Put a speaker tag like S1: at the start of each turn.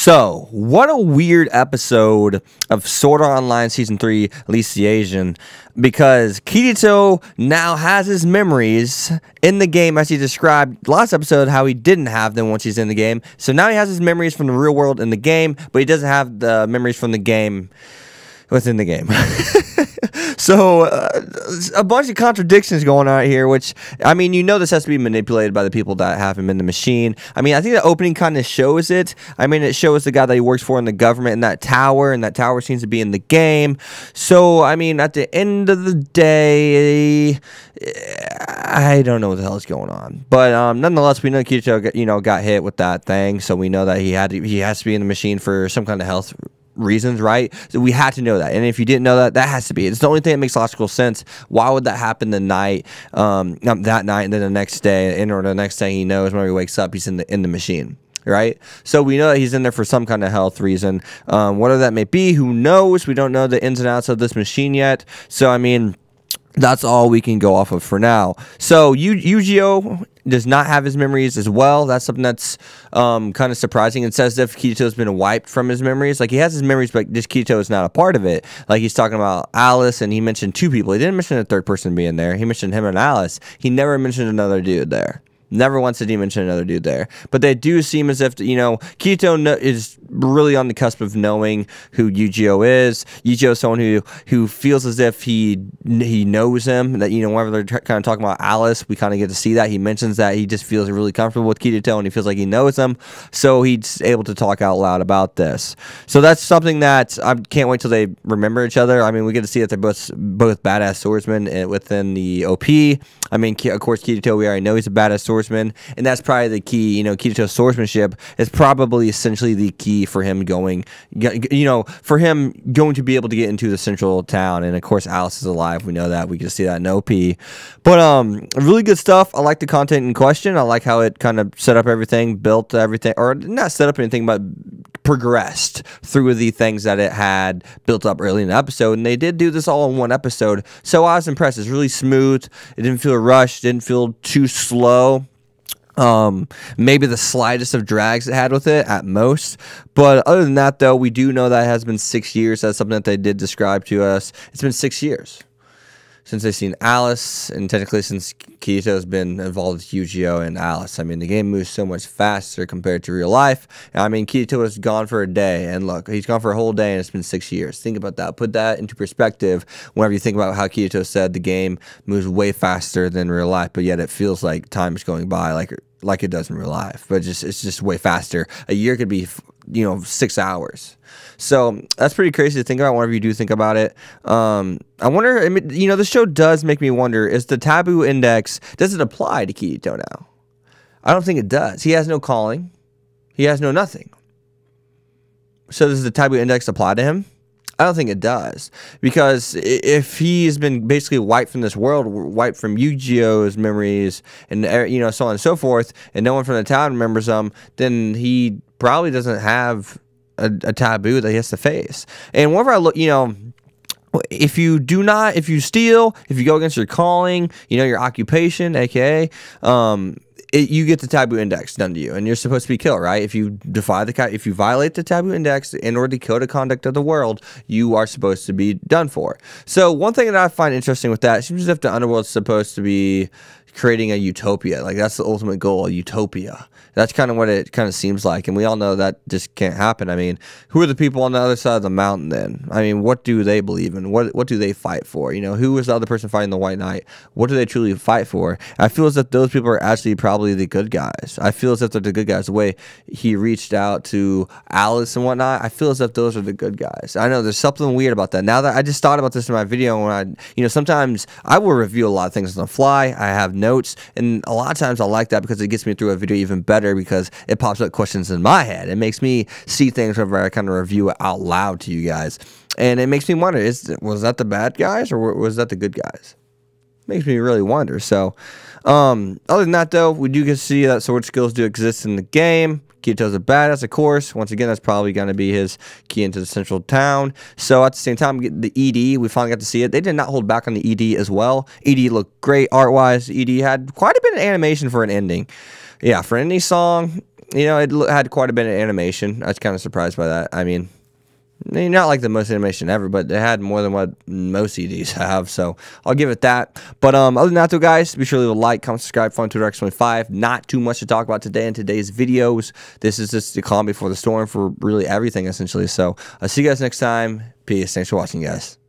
S1: So, what a weird episode of Sword Art Online Season 3, at least the Asian, because Kirito now has his memories in the game as he described last episode how he didn't have them once he's in the game. So now he has his memories from the real world in the game, but he doesn't have the memories from the game within the game. So, a bunch of contradictions going on here, which, I mean, you know this has to be manipulated by the people that have him in the machine. I mean, I think the opening kind of shows it. I mean, it shows the guy that he works for in the government in that tower, and that tower seems to be in the game. So, I mean, at the end of the day, I don't know what the hell is going on. But, nonetheless, we know Kirito, got hit with that thing, so we know that he has to be in the machine for some kind of health reasons, right? So we had to know that, and if you didn't know that, that has to be. It's the only thing that makes logical sense. Why would that happen that night, and then the next day, or the next thing he knows, when he wakes up, he's in the machine, right? So we know that he's in there for some kind of health reason. Whatever that may be, who knows? We don't know the ins and outs of this machine yet. So I mean, that's all we can go off of for now. So Yu-Gi-Oh does not have his memories as well. That's something that's kind of surprising. It says if Kirito's been wiped from his memories. Like, he has his memories, but just Kirito is not a part of it. Like, he's talking about Alice, and he mentioned two people. He didn't mention a third person being there. He mentioned him and Alice. He never mentioned another dude there. Never once did he mention another dude there. But they do seem as if, Kirito is really on the cusp of knowing who Yu-Gi-Oh is. Yu-Gi-Oh is someone who feels as if he knows him. That, whenever they're kind of talking about Alice, we kind of get to see that. He mentions that he just feels really comfortable with Kirito, and he feels like he knows him. So he's able to talk out loud about this. So that's something that I can't wait till they remember each other. I mean, we get to see that they're both badass swordsmen within the OP. I mean, of course, Kirito, we already know he's a badass swordsman, and that's probably the key. Kirito's swordsmanship is probably essentially the key for him going, for him going to be able to get into the central town. And of course, Alice is alive. We know that. We get to see that in OP. But really good stuff. I like the content in question. I like how it kind of set up everything, built everything, or not set up anything, but progressed through the things that it had built up early in the episode. And they did do this all in one episode, so I was impressed. It's really smooth. It didn't feel rushed, didn't feel too slow. Maybe the slightest of drags it had with it at most, but other than that, though, we do know that it has been 6 years. That's something that they did describe to us. It's been 6 years since they've seen Alice, and technically since Kirito has been involved with Yu-Gi-Oh and Alice. I mean, the game moves so much faster compared to real life. I mean, Kirito was gone for a day, and look, he's gone for a whole day, and it's been 6 years. Think about that. Put that into perspective whenever you think about how Kirito said the game moves way faster than real life, but yet it feels like time is going by like it does in real life. But it's just way faster. A year could be 6 hours. So that's pretty crazy to think about whenever you do think about it. I wonder, the show does make me wonder, is the taboo index, does it apply to Kirito now? I don't think it does. He has no calling. He has no nothing. So does the taboo index apply to him? I don't think it does, because if he's been basically wiped from this world, wiped from Yu-Gi-Oh's memories, and so on and so forth, and no one from the town remembers him, then he probably doesn't have a taboo that he has to face. And whenever I look, if you steal, if you go against your calling, your occupation, aka, you get the taboo index done to you, and you're supposed to be killed, right? If you if you violate the taboo index in order to code of conduct of the world, you are supposed to be done for. So one thing that I find interesting with that, it seems as if the underworld's supposed to be creating a utopia. Like, that's the ultimate goal, a utopia. That's kind of what it kind of seems like, and we all know that just can't happen. I mean, who are the people on the other side of the mountain then? I mean, what do they believe in? What do they fight for? Who is the other person fighting the White Knight? What do they truly fight for? I feel as if those people are actually probably the good guys. I feel as if they're the good guys. The way he reached out to Alice and whatnot, I feel as if those are the good guys. I know there's something weird about that. Now that I just thought about this in my video, when sometimes I will review a lot of things on the fly. I have notes, and a lot of times I like that because it gets me through a video even better, because it pops up questions in my head. It makes me see things whenever I kind of review it out loud to you guys, and it makes me wonder, was that the bad guys, or was that the good guys? Makes me really wonder. So other than that, though, we do get to see that sword skills do exist in the game. Kirito's a badass, of course. Once again, that's probably going to be his key into the central town. So at the same time, the ED, we finally got to see it. They did not hold back on the ED as well. ED looked great art-wise. ED had quite a bit of animation for an ending. Yeah, for any song, you know, it had quite a bit of animation. I was kind of surprised by that. I mean, not like the most animation ever, but it had more than what most CDs have, so I'll give it that. But other than that, though, guys, be sure to leave a like, comment, subscribe, follow Twitter X25. Not too much to talk about today in today's videos. This is just the calm before the storm for really everything, essentially. So I'll see you guys next time. Peace. Thanks for watching, guys.